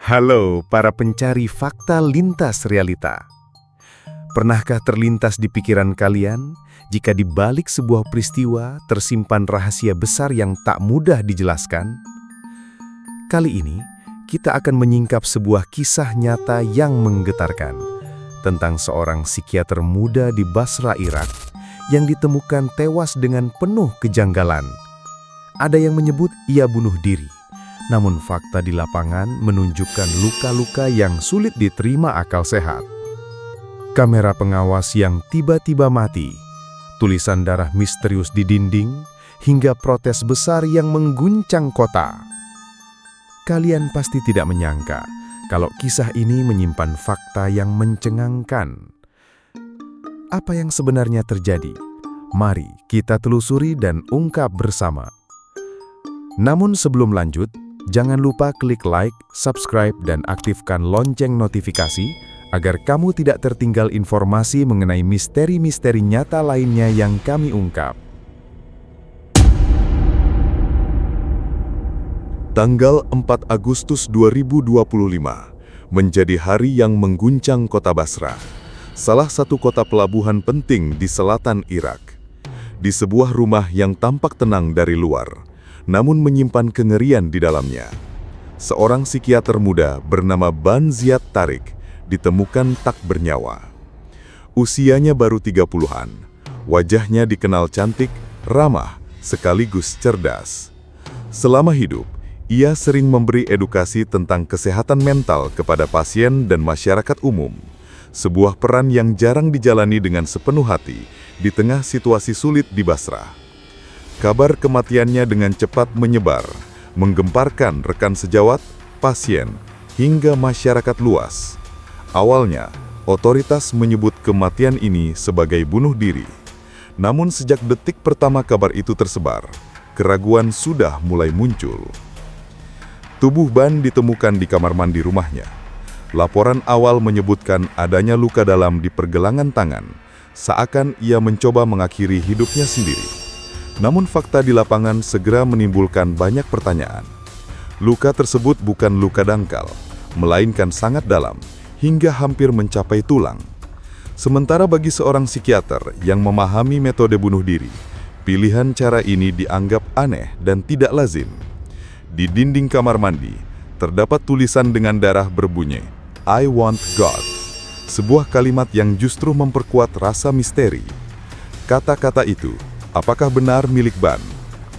Halo para pencari fakta lintas realita. Pernahkah terlintas di pikiran kalian jika di balik sebuah peristiwa tersimpan rahasia besar yang tak mudah dijelaskan? Kali ini kita akan menyingkap sebuah kisah nyata yang menggetarkan tentang seorang psikiater muda di Basra, Irak yang ditemukan tewas dengan penuh kejanggalan. Ada yang menyebut ia bunuh diri. Namun fakta di lapangan menunjukkan luka-luka yang sulit diterima akal sehat. Kamera pengawas yang tiba-tiba mati, tulisan darah misterius di dinding, hingga protes besar yang mengguncang kota. Kalian pasti tidak menyangka kalau kisah ini menyimpan fakta yang mencengangkan. Apa yang sebenarnya terjadi? Mari kita telusuri dan ungkap bersama. Namun sebelum lanjut, jangan lupa klik like, subscribe, dan aktifkan lonceng notifikasi agar kamu tidak tertinggal informasi mengenai misteri-misteri nyata lainnya yang kami ungkap. Tanggal 4 Agustus 2025 menjadi hari yang mengguncang kota Basra, salah satu kota pelabuhan penting di selatan Irak. Di sebuah rumah yang tampak tenang dari luar, namun menyimpan kengerian di dalamnya. Seorang psikiater muda bernama Ban Ziad Tariq ditemukan tak bernyawa. Usianya baru 30-an, wajahnya dikenal cantik, ramah, sekaligus cerdas. Selama hidup, ia sering memberi edukasi tentang kesehatan mental kepada pasien dan masyarakat umum, sebuah peran yang jarang dijalani dengan sepenuh hati di tengah situasi sulit di Basra. Kabar kematiannya dengan cepat menyebar, menggemparkan rekan sejawat, pasien, hingga masyarakat luas. Awalnya, otoritas menyebut kematian ini sebagai bunuh diri. Namun sejak detik pertama kabar itu tersebar, keraguan sudah mulai muncul. Tubuh Ban ditemukan di kamar mandi rumahnya. Laporan awal menyebutkan adanya luka dalam di pergelangan tangan, seakan ia mencoba mengakhiri hidupnya sendiri. Namun fakta di lapangan segera menimbulkan banyak pertanyaan. Luka tersebut bukan luka dangkal, melainkan sangat dalam, hingga hampir mencapai tulang. Sementara bagi seorang psikiater yang memahami metode bunuh diri, pilihan cara ini dianggap aneh dan tidak lazim. Di dinding kamar mandi, terdapat tulisan dengan darah berbunyi, "I want God." Sebuah kalimat yang justru memperkuat rasa misteri. Kata-kata itu, apakah benar milik Ban,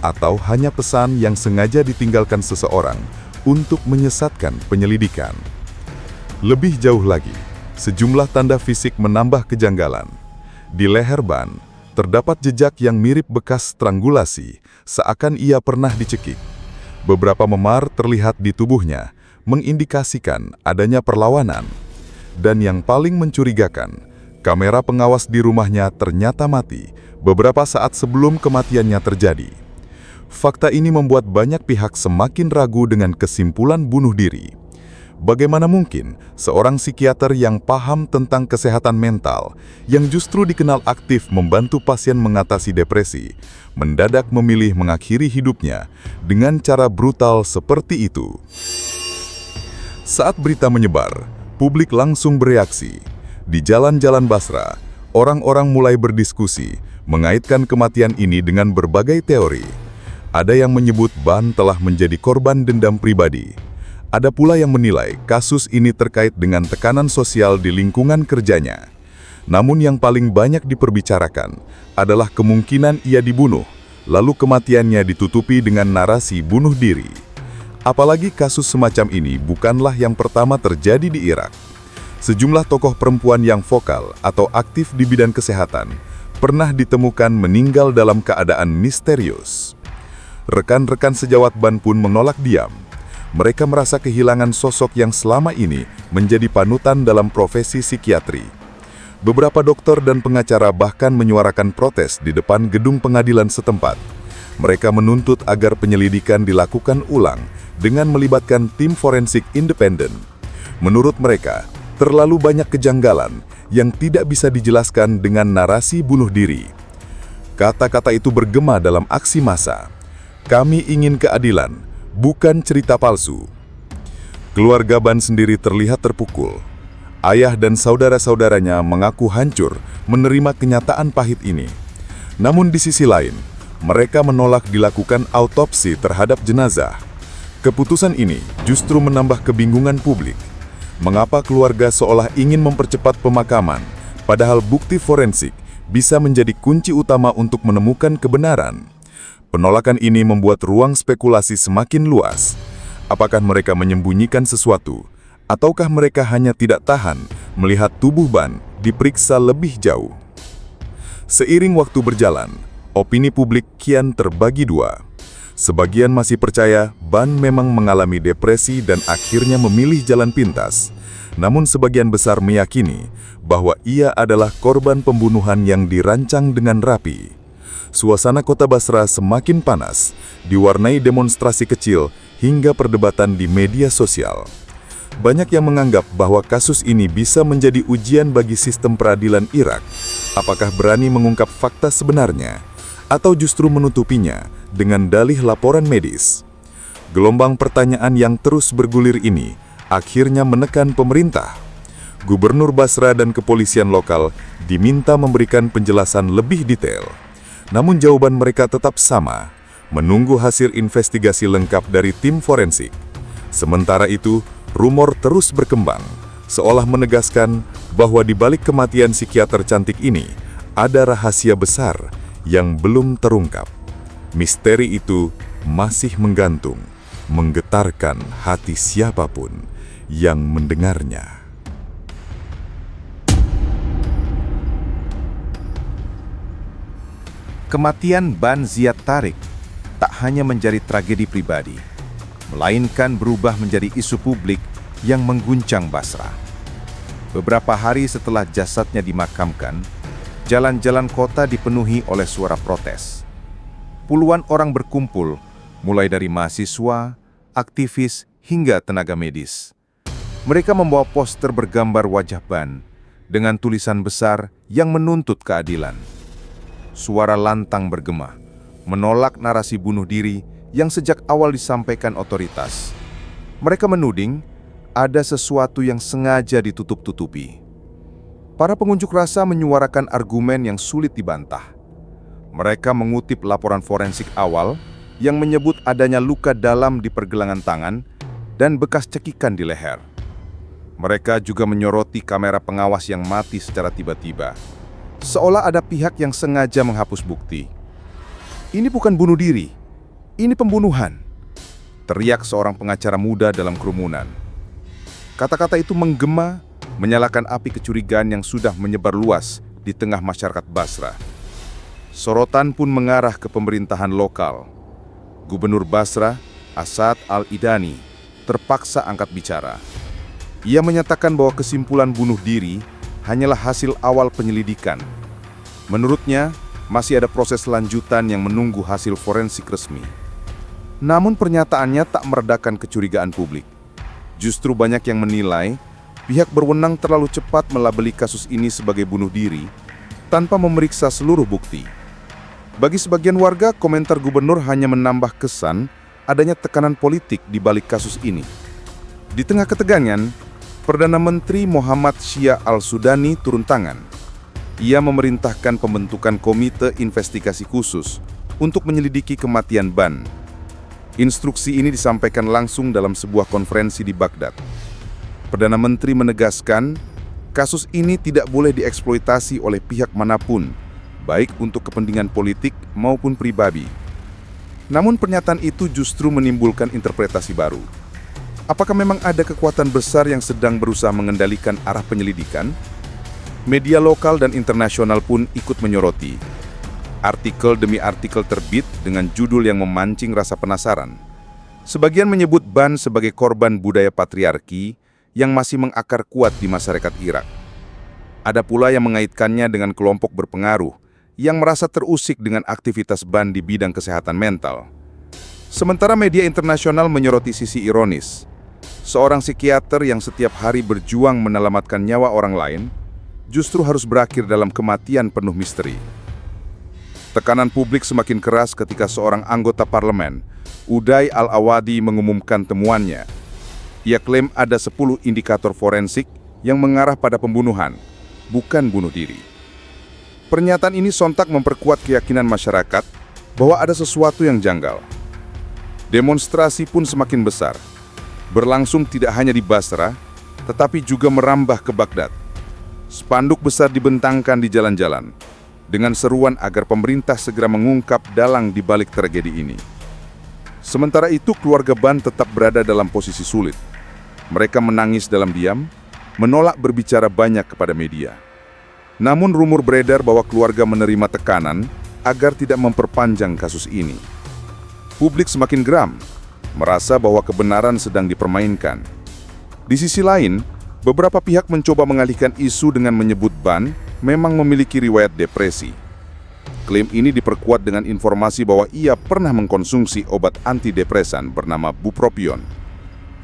atau hanya pesan yang sengaja ditinggalkan seseorang untuk menyesatkan penyelidikan? Lebih jauh lagi, sejumlah tanda fisik menambah kejanggalan. Di leher Ban, terdapat jejak yang mirip bekas strangulasi, seakan ia pernah dicekik. Beberapa memar terlihat di tubuhnya, mengindikasikan adanya perlawanan. Dan yang paling mencurigakan, kamera pengawas di rumahnya ternyata mati beberapa saat sebelum kematiannya terjadi. Fakta ini membuat banyak pihak semakin ragu dengan kesimpulan bunuh diri. Bagaimana mungkin seorang psikiater yang paham tentang kesehatan mental, yang justru dikenal aktif membantu pasien mengatasi depresi, mendadak memilih mengakhiri hidupnya dengan cara brutal seperti itu? Saat berita menyebar, publik langsung bereaksi. Di jalan-jalan Basra, orang-orang mulai berdiskusi, mengaitkan kematian ini dengan berbagai teori. Ada yang menyebut Ban telah menjadi korban dendam pribadi. Ada pula yang menilai kasus ini terkait dengan tekanan sosial di lingkungan kerjanya. Namun yang paling banyak diperbicarakan adalah kemungkinan ia dibunuh, lalu kematiannya ditutupi dengan narasi bunuh diri. Apalagi kasus semacam ini bukanlah yang pertama terjadi di Irak. Sejumlah tokoh perempuan yang vokal atau aktif di bidang kesehatan pernah ditemukan meninggal dalam keadaan misterius. Rekan-rekan sejawat Ban pun menolak diam. Mereka merasa kehilangan sosok yang selama ini menjadi panutan dalam profesi psikiatri. Beberapa dokter dan pengacara bahkan menyuarakan protes di depan gedung pengadilan setempat. Mereka menuntut agar penyelidikan dilakukan ulang dengan melibatkan tim forensik independen. Menurut mereka, terlalu banyak kejanggalan yang tidak bisa dijelaskan dengan narasi bunuh diri. Kata-kata itu bergema dalam aksi massa. Kami ingin keadilan, bukan cerita palsu. Keluarga Ban sendiri terlihat terpukul. Ayah dan saudara-saudaranya mengaku hancur menerima kenyataan pahit ini. Namun di sisi lain, mereka menolak dilakukan autopsi terhadap jenazah. Keputusan ini justru menambah kebingungan publik. Mengapa keluarga seolah ingin mempercepat pemakaman, padahal bukti forensik bisa menjadi kunci utama untuk menemukan kebenaran? Penolakan ini membuat ruang spekulasi semakin luas. Apakah mereka menyembunyikan sesuatu, ataukah mereka hanya tidak tahan melihat tubuh Ban diperiksa lebih jauh? Seiring waktu berjalan, opini publik kian terbagi dua. Sebagian masih percaya Ban memang mengalami depresi dan akhirnya memilih jalan pintas. Namun sebagian besar meyakini bahwa ia adalah korban pembunuhan yang dirancang dengan rapi. Suasana kota Basra semakin panas, diwarnai demonstrasi kecil hingga perdebatan di media sosial. Banyak yang menganggap bahwa kasus ini bisa menjadi ujian bagi sistem peradilan Irak. Apakah berani mengungkap fakta sebenarnya, atau justru menutupinya dengan dalih laporan medis? Gelombang pertanyaan yang terus bergulir ini akhirnya menekan pemerintah. Gubernur Basra dan kepolisian lokal diminta memberikan penjelasan lebih detail. Namun jawaban mereka tetap sama, menunggu hasil investigasi lengkap dari tim forensik. Sementara itu, rumor terus berkembang, seolah menegaskan bahwa di balik kematian psikiater cantik ini, ada rahasia besar yang belum terungkap. Misteri itu masih menggantung, menggetarkan hati siapapun yang mendengarnya. Kematian Ban Ziyad Tariq tak hanya menjadi tragedi pribadi, melainkan berubah menjadi isu publik yang mengguncang Basra. Beberapa hari setelah jasadnya dimakamkan, jalan-jalan kota dipenuhi oleh suara protes. Puluhan orang berkumpul, mulai dari mahasiswa, aktivis, hingga tenaga medis. Mereka membawa poster bergambar wajah Ban dengan tulisan besar yang menuntut keadilan. Suara lantang bergema, menolak narasi bunuh diri yang sejak awal disampaikan otoritas. Mereka menuding ada sesuatu yang sengaja ditutup-tutupi. Para pengunjuk rasa menyuarakan argumen yang sulit dibantah. Mereka mengutip laporan forensik awal yang menyebut adanya luka dalam di pergelangan tangan dan bekas cekikan di leher. Mereka juga menyoroti kamera pengawas yang mati secara tiba-tiba, seolah ada pihak yang sengaja menghapus bukti. "Ini bukan bunuh diri, ini pembunuhan," teriak seorang pengacara muda dalam kerumunan. Kata-kata itu menggema, menyalakan api kecurigaan yang sudah menyebar luas di tengah masyarakat Basra. Sorotan pun mengarah ke pemerintahan lokal. Gubernur Basra, Asad Al-Idani, terpaksa angkat bicara. Ia menyatakan bahwa kesimpulan bunuh diri hanyalah hasil awal penyelidikan. Menurutnya, masih ada proses lanjutan yang menunggu hasil forensik resmi. Namun pernyataannya tak meredakan kecurigaan publik. Justru banyak yang menilai pihak berwenang terlalu cepat melabeli kasus ini sebagai bunuh diri tanpa memeriksa seluruh bukti. Bagi sebagian warga, komentar gubernur hanya menambah kesan adanya tekanan politik di balik kasus ini. Di tengah ketegangan, Perdana Menteri Muhammad Syia Al-Sudani turun tangan. Ia memerintahkan pembentukan komite investigasi khusus untuk menyelidiki kematian Ban. Instruksi ini disampaikan langsung dalam sebuah konferensi di Baghdad. Perdana Menteri menegaskan, kasus ini tidak boleh dieksploitasi oleh pihak manapun, baik untuk kepentingan politik maupun pribadi. Namun pernyataan itu justru menimbulkan interpretasi baru. Apakah memang ada kekuatan besar yang sedang berusaha mengendalikan arah penyelidikan? Media lokal dan internasional pun ikut menyoroti. Artikel demi artikel terbit dengan judul yang memancing rasa penasaran. Sebagian menyebut Ban sebagai korban budaya patriarki yang masih mengakar kuat di masyarakat Irak. Ada pula yang mengaitkannya dengan kelompok berpengaruh yang merasa terusik dengan aktivitas Ban di bidang kesehatan mental. Sementara media internasional menyoroti sisi ironis. Seorang psikiater yang setiap hari berjuang menyelamatkan nyawa orang lain, justru harus berakhir dalam kematian penuh misteri. Tekanan publik semakin keras ketika seorang anggota parlemen, Uday Al-Awadi, mengumumkan temuannya. Ia klaim ada 10 indikator forensik yang mengarah pada pembunuhan, bukan bunuh diri. Pernyataan ini sontak memperkuat keyakinan masyarakat bahwa ada sesuatu yang janggal. Demonstrasi pun semakin besar, berlangsung tidak hanya di Basra, tetapi juga merambah ke Baghdad. Spanduk besar dibentangkan di jalan-jalan, dengan seruan agar pemerintah segera mengungkap dalang di balik tragedi ini. Sementara itu, keluarga Ban tetap berada dalam posisi sulit. Mereka menangis dalam diam, menolak berbicara banyak kepada media. Namun rumor beredar bahwa keluarga menerima tekanan agar tidak memperpanjang kasus ini. Publik semakin geram, merasa bahwa kebenaran sedang dipermainkan. Di sisi lain, beberapa pihak mencoba mengalihkan isu dengan menyebut Ban memang memiliki riwayat depresi. Klaim ini diperkuat dengan informasi bahwa ia pernah mengkonsumsi obat antidepresan bernama bupropion.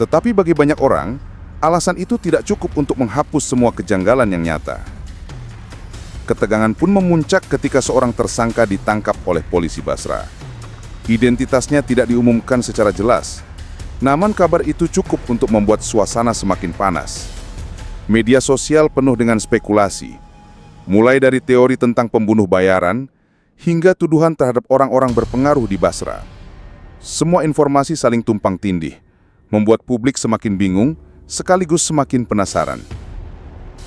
Tetapi bagi banyak orang, alasan itu tidak cukup untuk menghapus semua kejanggalan yang nyata. Ketegangan pun memuncak ketika seorang tersangka ditangkap oleh polisi Basra. Identitasnya tidak diumumkan secara jelas, namun kabar itu cukup untuk membuat suasana semakin panas. Media sosial penuh dengan spekulasi, mulai dari teori tentang pembunuh bayaran, hingga tuduhan terhadap orang-orang berpengaruh di Basra. Semua informasi saling tumpang tindih, membuat publik semakin bingung, sekaligus semakin penasaran.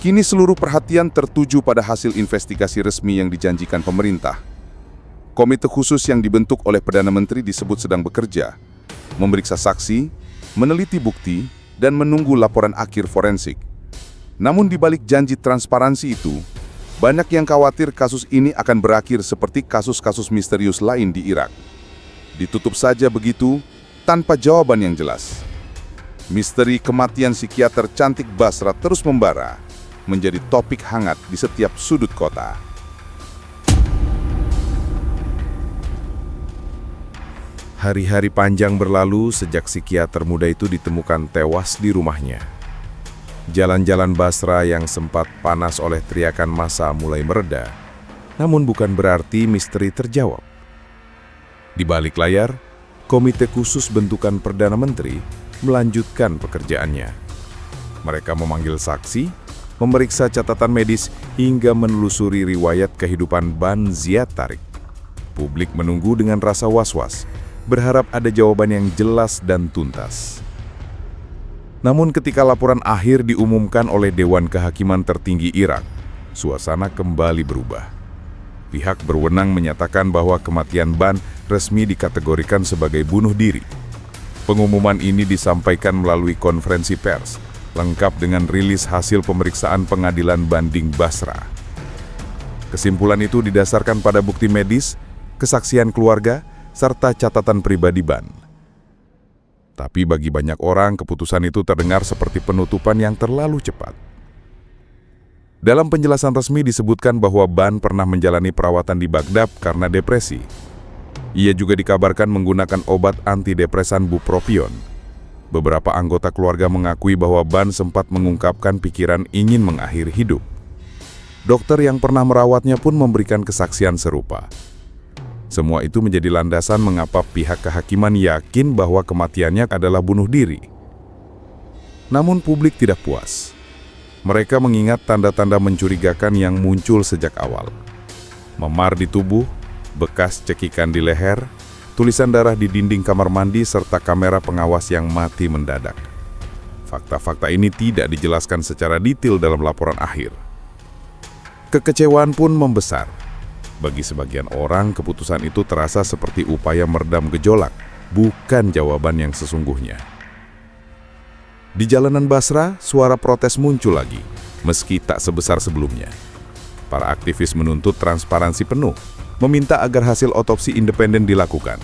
Kini seluruh perhatian tertuju pada hasil investigasi resmi yang dijanjikan pemerintah. Komite khusus yang dibentuk oleh Perdana Menteri disebut sedang bekerja, memeriksa saksi, meneliti bukti, dan menunggu laporan akhir forensik. Namun di balik janji transparansi itu, banyak yang khawatir kasus ini akan berakhir seperti kasus-kasus misterius lain di Irak. Ditutup saja begitu, tanpa jawaban yang jelas. Misteri kematian psikiater cantik Basra terus membara, menjadi topik hangat di setiap sudut kota. Hari-hari panjang berlalu sejak psikiater muda itu ditemukan tewas di rumahnya. Jalan-jalan Basra yang sempat panas oleh teriakan massa mulai mereda, namun bukan berarti misteri terjawab. Di balik layar, komite khusus bentukan Perdana Menteri melanjutkan pekerjaannya. Mereka memanggil saksi, memeriksa catatan medis, hingga menelusuri riwayat kehidupan Ban Ziad Tariq. Publik menunggu dengan rasa was-was, berharap ada jawaban yang jelas dan tuntas. Namun ketika laporan akhir diumumkan oleh Dewan Kehakiman Tertinggi Irak, suasana kembali berubah. Pihak berwenang menyatakan bahwa kematian Ban resmi dikategorikan sebagai bunuh diri. Pengumuman ini disampaikan melalui konferensi pers, lengkap dengan rilis hasil pemeriksaan pengadilan banding Basra. Kesimpulan itu didasarkan pada bukti medis, kesaksian keluarga, serta catatan pribadi Ban. Tapi bagi banyak orang, keputusan itu terdengar seperti penutupan yang terlalu cepat. Dalam penjelasan resmi disebutkan bahwa Ban pernah menjalani perawatan di Baghdad karena depresi. Ia juga dikabarkan menggunakan obat antidepresan bupropion. Beberapa anggota keluarga mengakui bahwa Ban sempat mengungkapkan pikiran ingin mengakhiri hidup. Dokter yang pernah merawatnya pun memberikan kesaksian serupa. Semua itu menjadi landasan mengapa pihak kehakiman yakin bahwa kematiannya adalah bunuh diri. Namun publik tidak puas. Mereka mengingat tanda-tanda mencurigakan yang muncul sejak awal. Memar di tubuh, bekas cekikan di leher, tulisan darah di dinding kamar mandi, serta kamera pengawas yang mati mendadak. Fakta-fakta ini tidak dijelaskan secara detail dalam laporan akhir. Kekecewaan pun membesar. Bagi sebagian orang, keputusan itu terasa seperti upaya meredam gejolak, bukan jawaban yang sesungguhnya. Di jalanan Basra, suara protes muncul lagi, meski tak sebesar sebelumnya. Para aktivis menuntut transparansi penuh, meminta agar hasil otopsi independen dilakukan.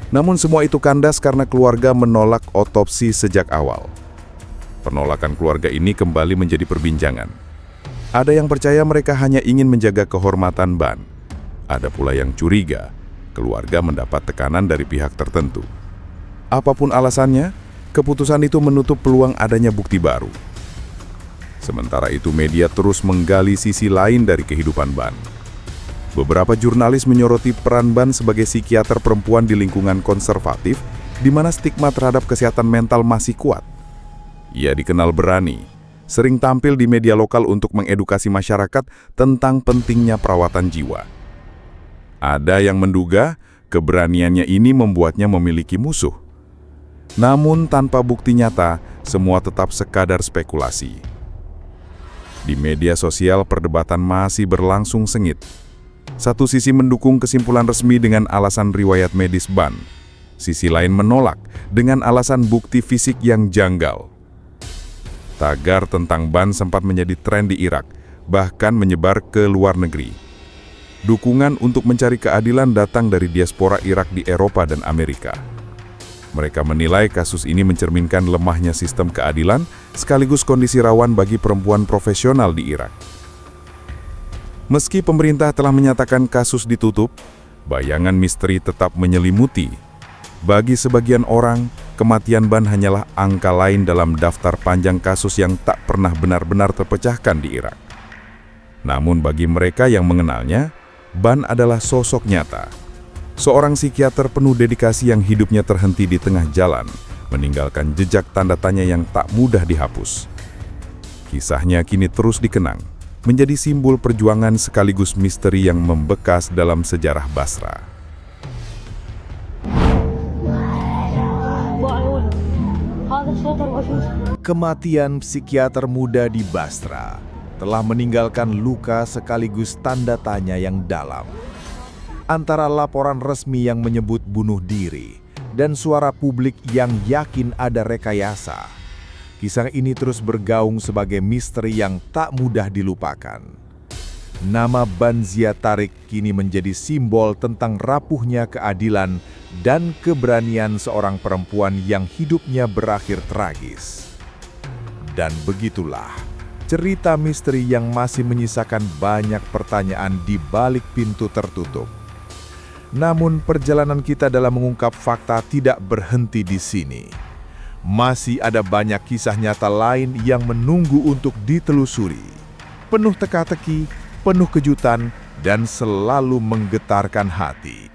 Namun semua itu kandas karena keluarga menolak otopsi sejak awal. Penolakan keluarga ini kembali menjadi perbincangan. Ada yang percaya mereka hanya ingin menjaga kehormatan Ban. Ada pula yang curiga, keluarga mendapat tekanan dari pihak tertentu. Apapun alasannya, keputusan itu menutup peluang adanya bukti baru. Sementara itu media terus menggali sisi lain dari kehidupan Ban. Beberapa jurnalis menyoroti peran Ban sebagai psikiater perempuan di lingkungan konservatif, di mana stigma terhadap kesehatan mental masih kuat. Ia dikenal berani, sering tampil di media lokal untuk mengedukasi masyarakat tentang pentingnya perawatan jiwa. Ada yang menduga keberaniannya ini membuatnya memiliki musuh. Namun tanpa bukti nyata, semua tetap sekadar spekulasi. Di media sosial, perdebatan masih berlangsung sengit. Satu sisi mendukung kesimpulan resmi dengan alasan riwayat medis Ban. Sisi lain menolak dengan alasan bukti fisik yang janggal. Tagar tentang Ban sempat menjadi tren di Irak, bahkan menyebar ke luar negeri. Dukungan untuk mencari keadilan datang dari diaspora Irak di Eropa dan Amerika. Mereka menilai kasus ini mencerminkan lemahnya sistem keadilan sekaligus kondisi rawan bagi perempuan profesional di Irak. Meski pemerintah telah menyatakan kasus ditutup, bayangan misteri tetap menyelimuti. Bagi sebagian orang, kematian Ban hanyalah angka lain dalam daftar panjang kasus yang tak pernah benar-benar terpecahkan di Irak. Namun bagi mereka yang mengenalnya, Ban adalah sosok nyata. Seorang psikiater penuh dedikasi yang hidupnya terhenti di tengah jalan, meninggalkan jejak tanda tanya yang tak mudah dihapus. Kisahnya kini terus dikenang, menjadi simbol perjuangan sekaligus misteri yang membekas dalam sejarah Basra. Kematian psikiater muda di Basra telah meninggalkan luka sekaligus tanda tanya yang dalam. Antara laporan resmi yang menyebut bunuh diri dan suara publik yang yakin ada rekayasa, kisah ini terus bergaung sebagai misteri yang tak mudah dilupakan. Nama Ban Zia Tariq kini menjadi simbol tentang rapuhnya keadilan dan keberanian seorang perempuan yang hidupnya berakhir tragis. Dan begitulah cerita misteri yang masih menyisakan banyak pertanyaan di balik pintu tertutup. Namun perjalanan kita dalam mengungkap fakta tidak berhenti di sini. Masih ada banyak kisah nyata lain yang menunggu untuk ditelusuri. Penuh teka-teki, penuh kejutan, dan selalu menggetarkan hati.